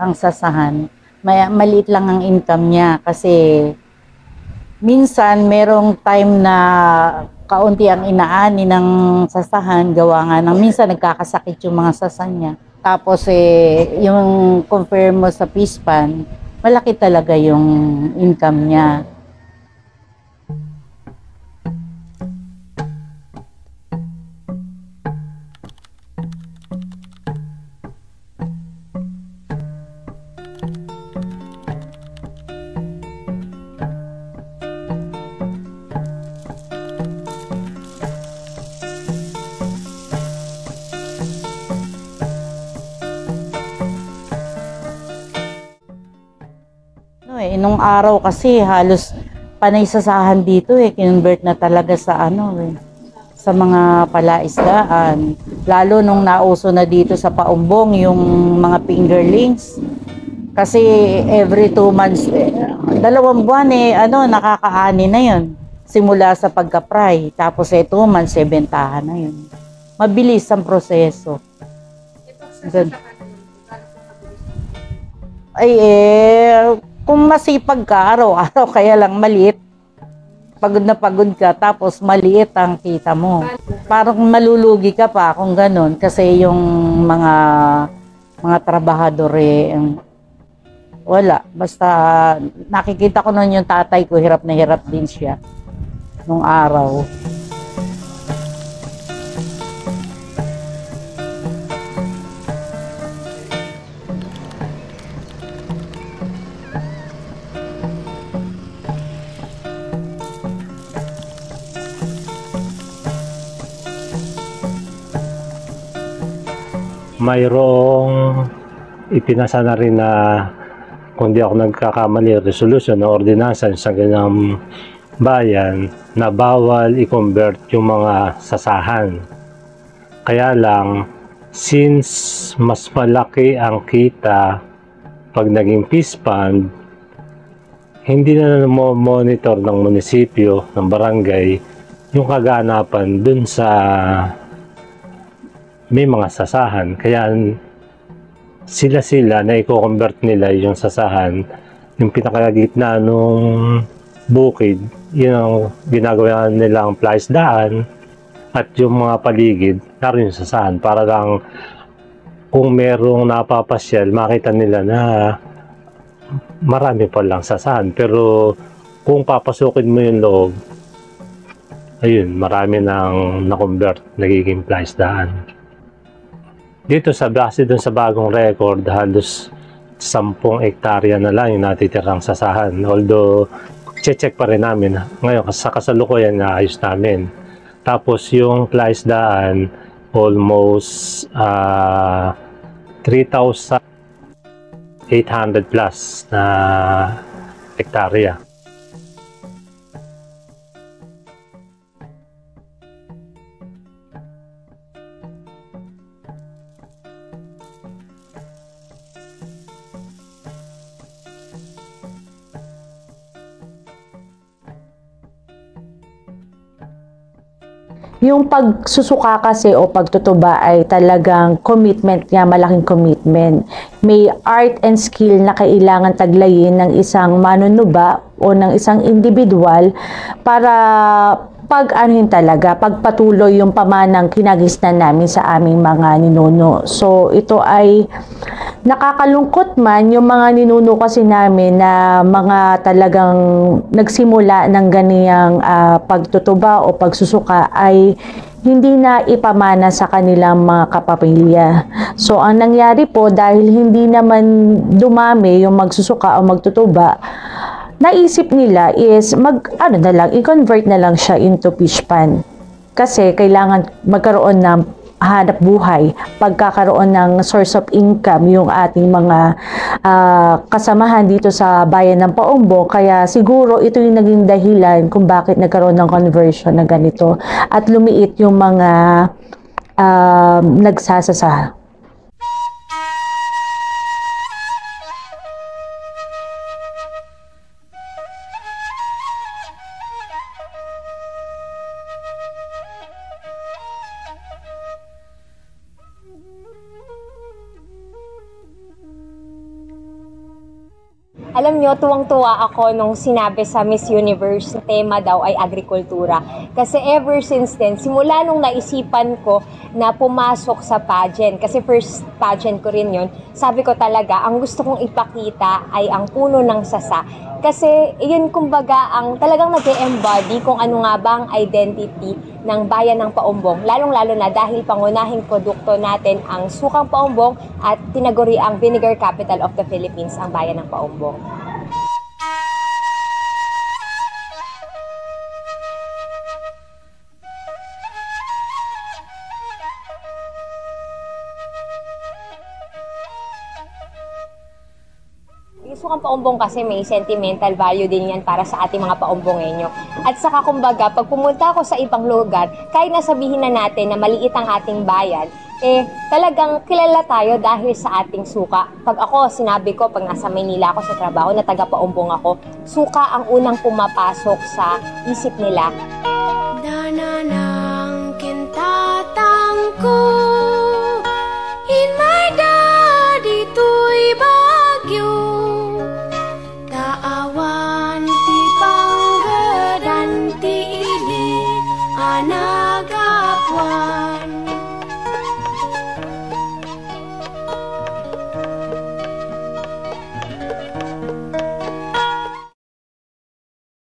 ang sasahan, maliit lang ang income niya kasi minsan merong time na kaunti ang inaani ng sasahan, gawa nga ng minsan nagkakasakit yung mga sasan niya. Tapos yung compare mo sa pispan, malaki talaga yung income niya. Nung araw kasi halos panay sasahan dito kinonvert na talaga sa sa mga palaisdaan. Lalo nung nauso na dito sa Paumbong yung mga fingerlings. Kasi every 2 months, 2 buwan nakakaani na yun. Simula sa pagka-fry. Tapos 2 months, bentahan na yun. Mabilis ang proseso. Ay kung masipag ka, araw-araw, kaya lang maliit. Pagod na pagod ka, tapos maliit ang kita mo. Parang malulugi ka pa kung ganun. Kasi yung mga trabahador wala. Basta nakikita ko nun yung tatay ko, hirap na hirap din siya nung araw. Mayroong ipinasa na rin na kung di ako nagkakamali resolution o ordinansa sa ganyang bayan na bawal i-convert yung mga sasahan. Kaya lang, since mas malaki ang kita pag naging peace fund, hindi na monitor ng munisipyo, ng barangay, yung kaganapan dun sa may mga sasahan. Kaya sila na i-convert nila yung sasahan, yung pinakagitna nung bukid, yun ang ginagawa nilang plaisdaan, at yung mga paligid, naroon yung sasahan. Para lang kung merong napapasyal, makita nila na marami pa lang sasahan. Pero kung papasukin mo yung loob, ayun, marami nang na-convert, nagiging plaisdaan. Dito sa base dun sa bagong record, halos 10 hektarya na lang yung natitirang sasahan. Although, check pa rin namin. Ngayon, sa kasalukuyan na ayos namin. Tapos yung plaisdaan, almost 3,800 plus na hektarya. Yung pagsusuka kasi o pagtutuba ay talagang commitment niya, malaking commitment. May art and skill na kailangan taglayin ng isang manunuba o ng isang individual para pagpatuloy yung pamanang kinagisnan namin sa aming mga ninuno. So ito ay nakakalungkot man yung mga ninuno kasi namin na mga talagang nagsimula ng ganiyang pagtutuba o pagsusuka ay hindi na ipamana sa kanilang mga kapamilya. So ang nangyari po, dahil hindi naman dumami yung magsusuka o magtutuba, naisip nila is i-convert na lang siya into fish pan. Kasi kailangan magkaroon ng hanap buhay, pagkakaroon ng source of income yung ating mga kasamahan dito sa bayan ng Paumbong. Kaya siguro ito yung naging dahilan kung bakit nagkaroon ng conversion na ganito at lumiit yung mga nagsasasa. Alam nyo, tuwang-tuwa ako nung sinabi sa Miss Universe na tema daw ay agrikultura. Kasi ever since then, simula nung naisipan ko na pumasok sa pageant, kasi first pageant ko rin yun, sabi ko talaga, ang gusto kong ipakita ay ang puno ng sasa. Kasi yun kumbaga ang talagang nag-embody kung ano nga ba ang identity ng bayan ng Paumbong. Lalong-lalo na dahil pangunahing produkto natin ang sukang Paumbong at tinaguri ang Vinegar Capital of the Philippines, ang bayan ng Paumbong. Yung sukang Paumbong kasi may sentimental value din yan para sa ating mga Paumbongenyo. At saka kumbaga, pag pumunta ako sa ibang lugar, kahit nasabihin na natin na maliit ang ating bayan, talagang kilala tayo dahil sa ating suka. Pag ako, sinabi ko, pag nasa Maynila ako sa trabaho, na taga-Paumbong ako, suka ang unang pumapasok sa isip nila. Dana ng kintatang ko